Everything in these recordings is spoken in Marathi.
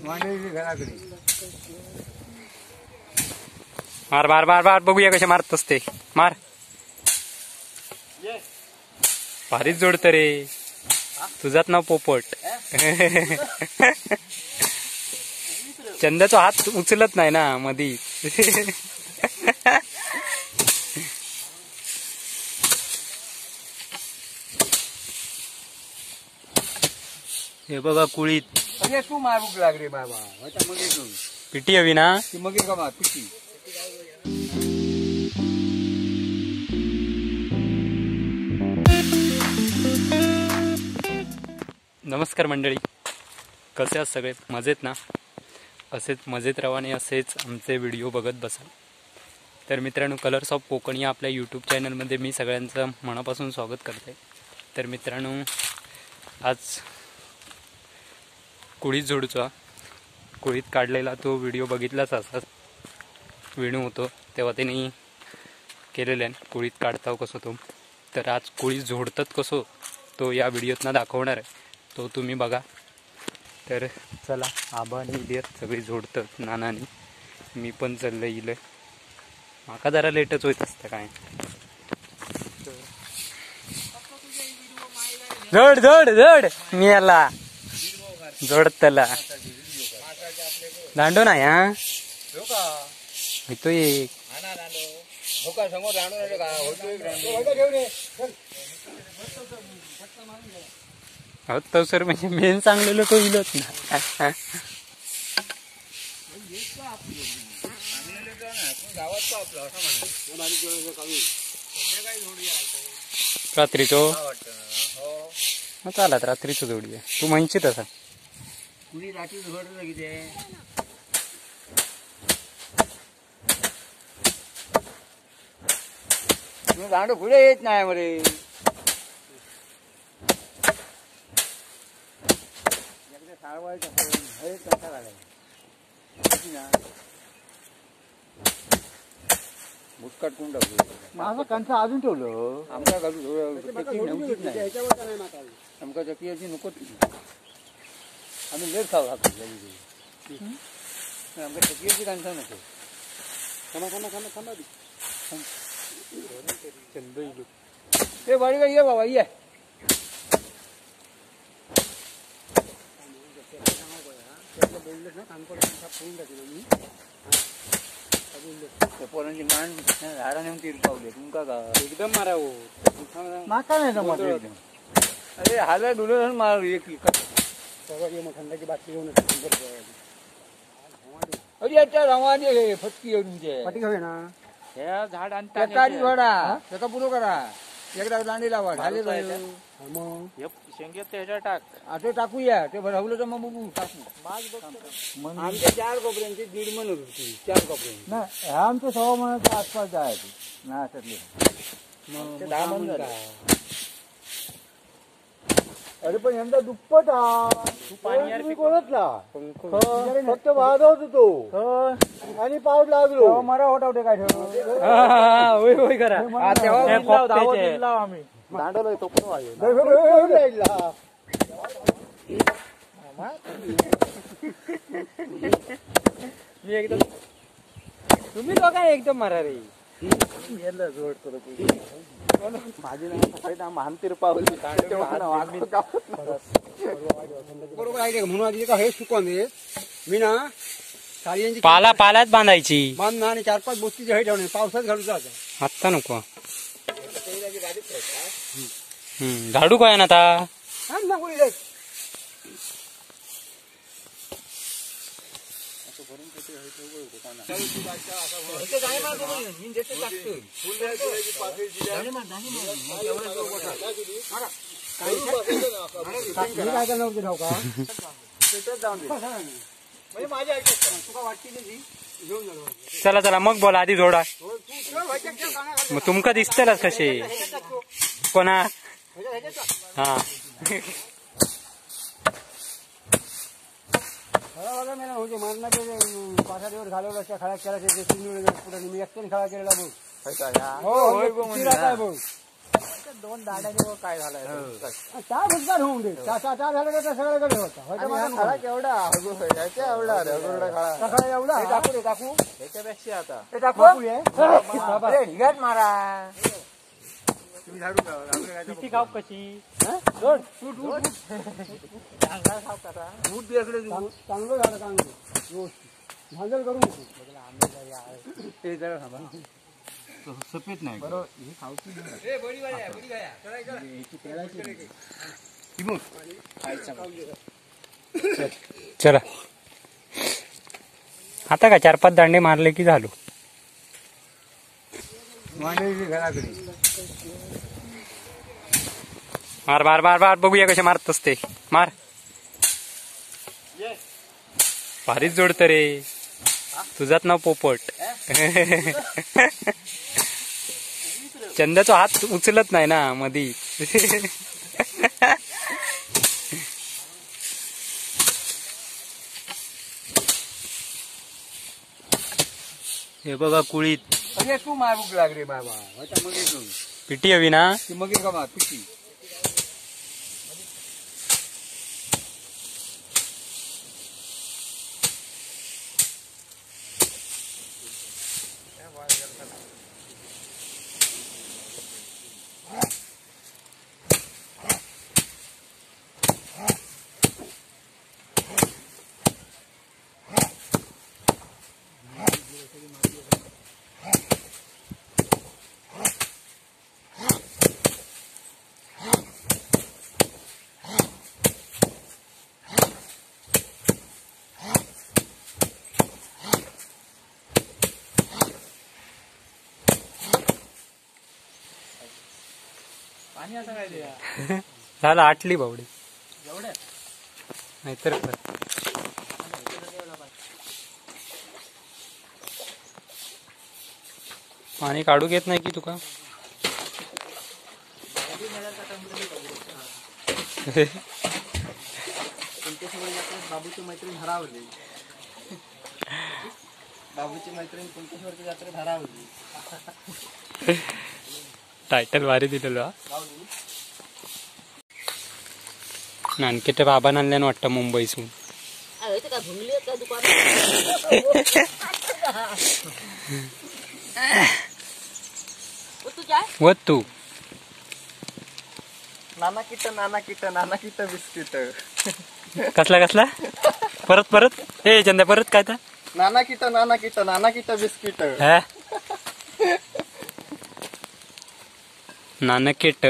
मार मार मार मार बघूया कशा मारतस ते मार. भारीच जोडत रे तुझाच नाव पोपट. चंद्याचा हात उचलत नाही ना मधी. हे बघा कुळीत. अरे तू मार भूक लागली बाबा मग पिटी हवी ना मग का मा पिटी. नमस्कार मंडळी, कसे आहात सगळे? मजेत ना? असेच मजेत राहा आणि असेच आमचे व्हिडिओ बघत बसा. तर मित्रांनो, कलर्स ऑफ कोकण या आपल्या यूट्यूब चॅनलमध्ये मी सगळ्यांचं मनापासून स्वागत करते. तर मित्रांनो, आज कुळीत जोडचा कुळीत काढलेला तो व्हिडिओ बघितलाच असाच. वेणू होतो तेव्हा त्यांनी केलेलं आहे कुळीत काढताव कसं तो. तर आज कुळीत जोडतात कसं तो या व्हिडिओतनं दाखवणार आहे, तो तुम्ही बघा. तर चला, आबा आणि इलियत सगळी जोडतात नानानी. मी पण चाललं इलं, माका जरा लेटच होत असतं काय. जोड जोड जोड मी याला जोडत त्याला दांडो नाही. हा तो एक तो सर म्हणजे मेन चांगलेलं तो इलच ना. रात्रीचो चालत रात्रीच जोडी आहे. तू म्हणशी तसा कुणी रात्री जोडलं किती दांडो पुढे येत नाही मरे. मुस्काट कोण टाकू माझं कांचा अजून ठेवलं आमच्या घालू आमका चकी नको. आम्ही लेट खाऊ आमच्या चकीची कांचा नको. ते बाडी का ये बाबा ये. पोरांची मान झाडा नेऊन तीर पावले तुमका का एकदम मारावं माका नाही जमत एकदम. अरे हालत डुलं मारू एक थंडाची बाटली घेऊन. अरे याच्या रवाने फटकी येऊन फटकी हवे ना. ह्या झाड आणता त्याचा पुरो करा. एकदा दांडी लावा झाले मग शेंगे ह्याच्या टाक. आता टाकूया ते राहुलं तर मग बघू टाकू. आमच्या 4 कोपऱ्यांची 1.5 मन होती. 4 कोपऱ्यांची ना ह्या आमच्या 6 मनाच्या आसपास जायचे ना. त्यातले 10 मन. अरे पण यंदा दुप्पट तुम्ही कोणतला फक्त वाजवत होतो आणि पाऊस लागलो मरा होटावटे काय ठेवलं आम्ही दांडलो तो मी एकदम तुम्ही तो काय एकदम मारा रे. जोड माझी ना महानतीर पावली बरोबर आहे म्हणून आधी का हे सुकून दे. मी ना साड्यांची पालाच बांधायची बांध आणि 4-5 बोस्तीचे हे ठेवणे पावसात घालू जायचं. आत्ता नको झाडू काय ना आता चला चला मग बोला आधी जोडा. मग तुमका दिसतलच कसे कोणा. हा बघा मला होते मारणाचे 5-6 दिवस घालवलं त्या खळा केला. मी एकट्याने खळा केलेला बघ. दोन दाड्याने काय झालंय चार फुटकार होऊन दे चार झालं का सगळ्याकडे होता केवढा एवढा एवढा टाकू ह्याच्यापेक्षा आता ढिगात मारा तुम्ही झाडू किती खाऊ कशी चांगलं झालं चांगलं भांजल करू सफेद नाही बरोबर हे खाऊची चला आता का 4-5 दांडे मारले की झालो. घराकडे मार मार मार मार बघूया कसे मारतस ते मार. भारीच जोडत रे तुझाच नाव पोपट. चंदाचा हात उचलत नाही ना मधी. हे बघा कुळीत अरे तू मारूक लाग रे बाबा मगे पिटी हवी ना ती मगे का मार पिटी पाणी आता काय द्या झालं आटली बावडी नाहीतर पाणी काढू घेत नाही की तुका. बाबूची मैत्रीण हरावली बाबूची मैत्रीण कुंकेश्वरच्या यात्रेत हरावली. टायटल भारी दिलेलो हा. नानकेच्या बाबा आणल्यानं वाटतं मुंबईसून. व तू नाना किट बिस्किट कसला कसला परत परत ए चंदा परत काय तर नाना किट बिस्किट हा नानकेट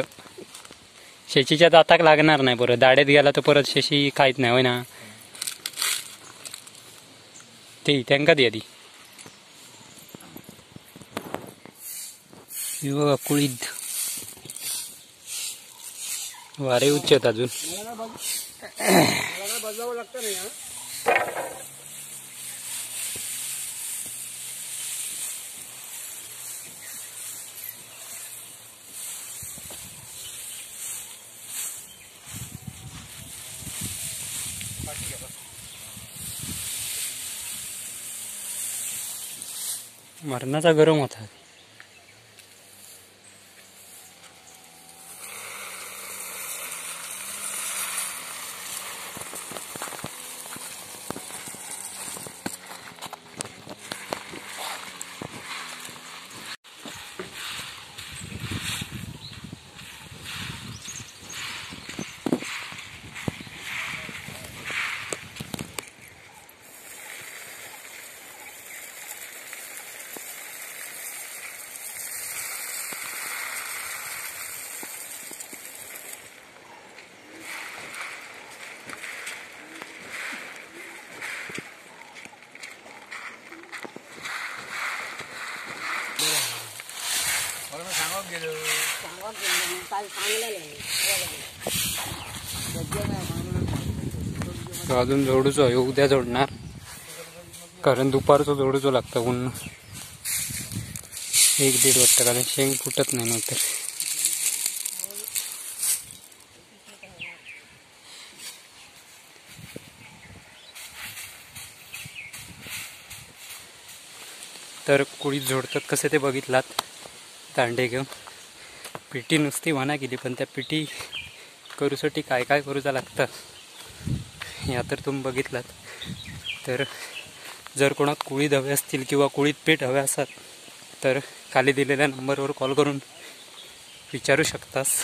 शेशीच्या दाताक लागणार नाही परत. दाड्यात गेला तर परत शेशी खायच नाही होय ना. ते त्यांका दे आधी. बघा कुळीद वारे उच्च आहेत अजून. बजावं लागतं नाही. मरणाचा गरम होता. अजून जोडूचो उद्या जोडणार कारण दुपारचं जोडूचो लागतं ऊन 1-1.5 वाजता कारण शेंग फुटत नाही नंतर. तर कुळीत जोडतात कसे ते बघितलात दांडे घेऊन. पिटी नुसती म्हणा केली, पण त्या पिटी करूसाठी काय काय करूचा लागतं या तर तुम्ही बघितलात. तर जर कोणाक कुळीद हवे असतील किंवा कुळीद पीठ हवे असतात तर खाली दिलेल्या नंबरवर कॉल करून विचारू शकतास.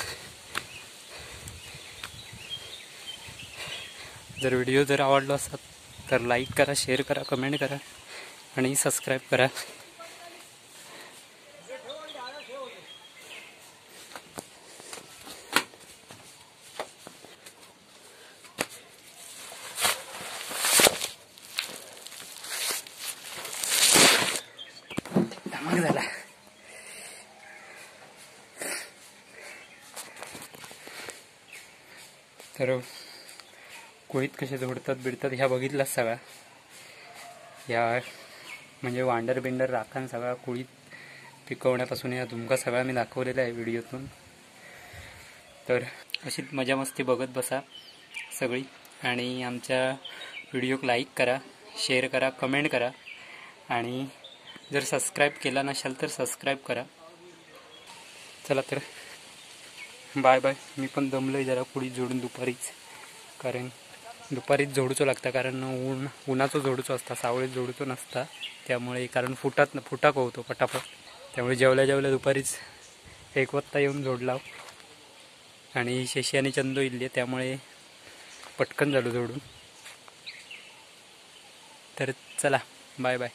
जर व्हिडिओ जर आवडला असतात तर लाईक करा, शेअर करा, कमेंट करा आणि सबस्क्राईब करा. धमाक झाला. तर कुळीत कसे झोडतात बिडतात ह्या बघितलाच सगळा. या म्हणजे वांडर बिंडर राखण सगळा कुळीत पिकवण्यापासून या तुमका सगळा मी दाखवलेला आहे व्हिडिओतून. तर अशीच मजा मस्ती बघत बसा सगळी आणि आमच्या व्हिडिओक लाईक करा, शेअर करा, कमेंट करा आणि जर सबस्क्राईब केला नसेल तर सबस्क्राईब करा. चला तर बाय बाय. मी पण दमलोय जरा कुळीत जोडून दुपारीच, कारण दुपारीच जोडूचो लागता, कारण उन्हाचं जोडूचो असता, सावळीत जोडूचो नसता. त्यामुळे कारण फुटाक होतो पटापट. त्यामुळे जेवल्या दुपारीच 1 वाजता येऊन जोडला आणि शेशी आणि चंदो इल्ले, त्यामुळे पटकन झालो जोडून. तर चला बाय बाय.